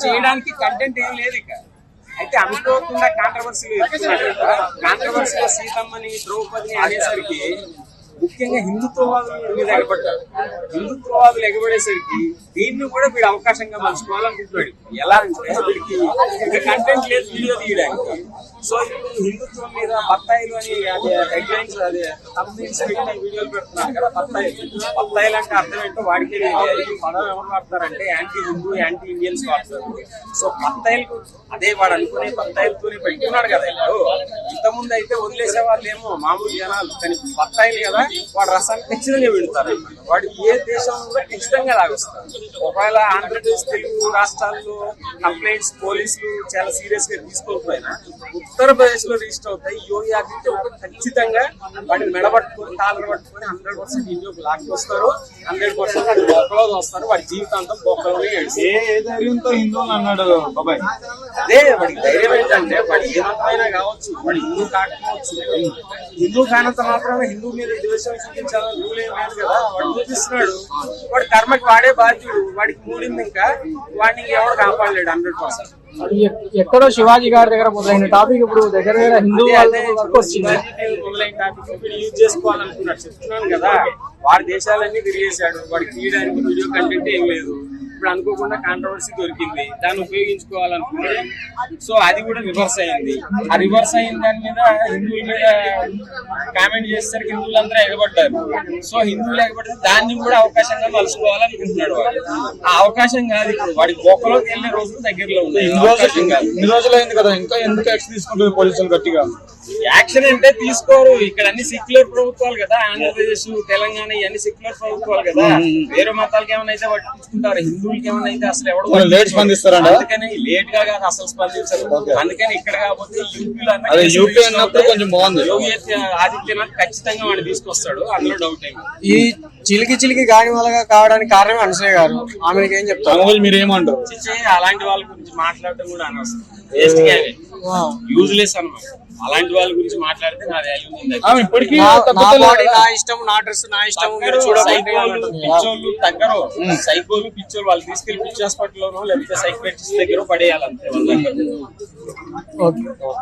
చేయడానికి కంటెంట్ ఏం లేదు ఇక. అయితే అనుకోకుండా కాంట్రవర్సీలో సీతమ్మని ద్రౌపదిని అనేసరికి ముఖ్యంగా హిందుత్వవాదుల మీద ఎగబడ్డారు. హిందుత్వవాదులు ఎగబడేసరికి దీన్ని కూడా వీడు అవకాశంగా మలుచుకోవాలనుకుంటున్నాడు. ఎలా అంటే వీడికి ఇంకా కంటెంట్ లేదు వీడియో తీయడానికి. సో ఇప్పుడు హిందుత్వం మీద బత్తాయిలు అని హెడ్లైన్స్ అదే కంపెనీస్ వీడియోలు పెడుతున్నారు కదా. బత్తాయిలు అంటే అర్థం ఏంటో వాడికి ఈ పదం ఎవరు వాడతారంటే యాంటీ హిందూ యాంటీ ఇండియన్స్ వాడతారు. సో బత్తాయిలకు అదే వాడు అనుకునే బత్తాయిలతోనే పెట్టుకున్నాడు కదా. ఇప్పుడు ఇంతకుముందు అయితే వదిలేసే వాళ్ళు ఏమో మామూలు జనాలు, కానీ బత్తాయిలు కదా వాడు రసాన్ని ఖచ్చితంగా పెడతారు. వాడు ఏ దేశంలో ఖచ్చితంగా లాగొస్తారు. ఒకవేళ ఆంధ్రప్రదేశ్ తెలుగు రాష్ట్రాల్లో కంప్లైంట్స్ పోలీసులు చాలా సీరియస్ గా తీసుకోకపోయినా ఉత్తరప్రదేశ్ లో రిజిస్టర్ అవుతాయి. యోగి ఆదిత్య ఖచ్చితంగా వాడిని మెడబట్టుకొని కాలర్ పట్టుకొని 100% ఇండియాకు లాక్కొస్తారు. 100% వాడి బొక్కలో వస్తారు. వాడి జీవితాంతం బొక్కలోనే ధైర్యంతో హిందువులు అన్నాడు బాబాయ్. అదే వాడికి ధైర్యం ఏంటంటే వాడి ఏ మతమైనా కావచ్చు, వాడు హిందూ కాకపోవచ్చు. హిందూ కానంత మాత్రమే హిందూ మీద ద్వేషం చూపించాలని రూల్ ఏం లేదు కదా. వాడు చూపిస్తున్నాడు. వాడి కర్మకి వాడే బాధ్యుడు. వాడికి మూడింది ఇంకా వాడిని ఎవరు కాపాడలేడు 100%. ఎక్కడో శివాజీ గారి దగ్గర మొదలైన టాపిక్ ఇప్పుడు దగ్గర హిందూ మొదలైన టాపిక్ ఇప్పుడు యూజ్ చేసుకోవాలనుకున్నాడు. చెప్తున్నాను కదా, వాడి దేశాలన్నీ తిరిగేశాడు. వాడికి తీయడానికి వీడియో కంటెంట్ ఏం లేదు. ఇప్పుడు అనుకోకుండా కాంట్రవర్సీ దొరికింది, దాన్ని ఉపయోగించుకోవాలనుకుంటే సో అది కూడా రివర్స్ అయింది. ఆ రివర్స్ అయిన దాని మీద హిందువుల మీద కామెంట్ చేసేసరికి హిందువులందరూ ఎగబడ్డారు. సో హిందువులు ఎగబడితే దాన్ని కూడా అవకాశంగా మలుచుకోవాలనుకుంటున్నాడు వాడు. ఆ అవకాశం కాదు, ఇప్పుడు వాడి బొక్కలోకి వెళ్ళే రోజులు దగ్గరలో ఉన్నాయి. ఇన్ని రోజులు అయింది కదా, ఇంకా ఎందుకు యాక్షన్ తీసుకుంటారు పోలీసులు గట్టిగా? యాక్షన్ అంటే తీసుకోరు. ఇక్కడ అన్ని సెక్యులర్ ప్రభుత్వాలు కదా, ఆంధ్రప్రదేశ్ తెలంగాణ ఇవన్నీ సెక్యులర్ ప్రభుత్వాలు కదా. వేరే మతాలకి ఏమైనా అయితే పట్టించుకుంటారు, హిందువులకి ఏమైనా అయితే అసలు ఎవరు లేట్ స్పందిస్తారంట. అందుకని లేట్ గా కాదు అసలు స్పందించరు. అందుకని ఇక్కడ కాకపోతే యూపీ అన్నప్పుడు కొంచెం బాగుంది. యోగి ఆదిత్యనాథ్ ఖచ్చితంగా వాడిని తీసుకొస్తాడు, అందులో డౌట్ ఏమి. ఈ చిలికి గాని వాళ్ళగా కావడానికి కారణం అనసూయ గారు. ఆమెకి ఏం చెప్తారు? మీరు ఏమంటారు? అలాంటి వాళ్ళ గురించి మాట్లాడటం కూడా అనవసరం, వేస్ట్ గా యూజ్లెస్ అన్నమాట. అలాంటి వాళ్ళ గురించి మాట్లాడితే నా వాల్యూ నా ఇష్టం, నా డ్రెస్ నా ఇష్టం. పిచ్చోళ్ళు తగ్గరు, సైకోలు పిచ్చోళ్ళు వాళ్ళు తీసుకెళ్లి పిచ్చి హాస్పిటల్ లోనో లేకపోతే సైకియాట్రిస్ట్ దగ్గర పడేయాలి అంతే.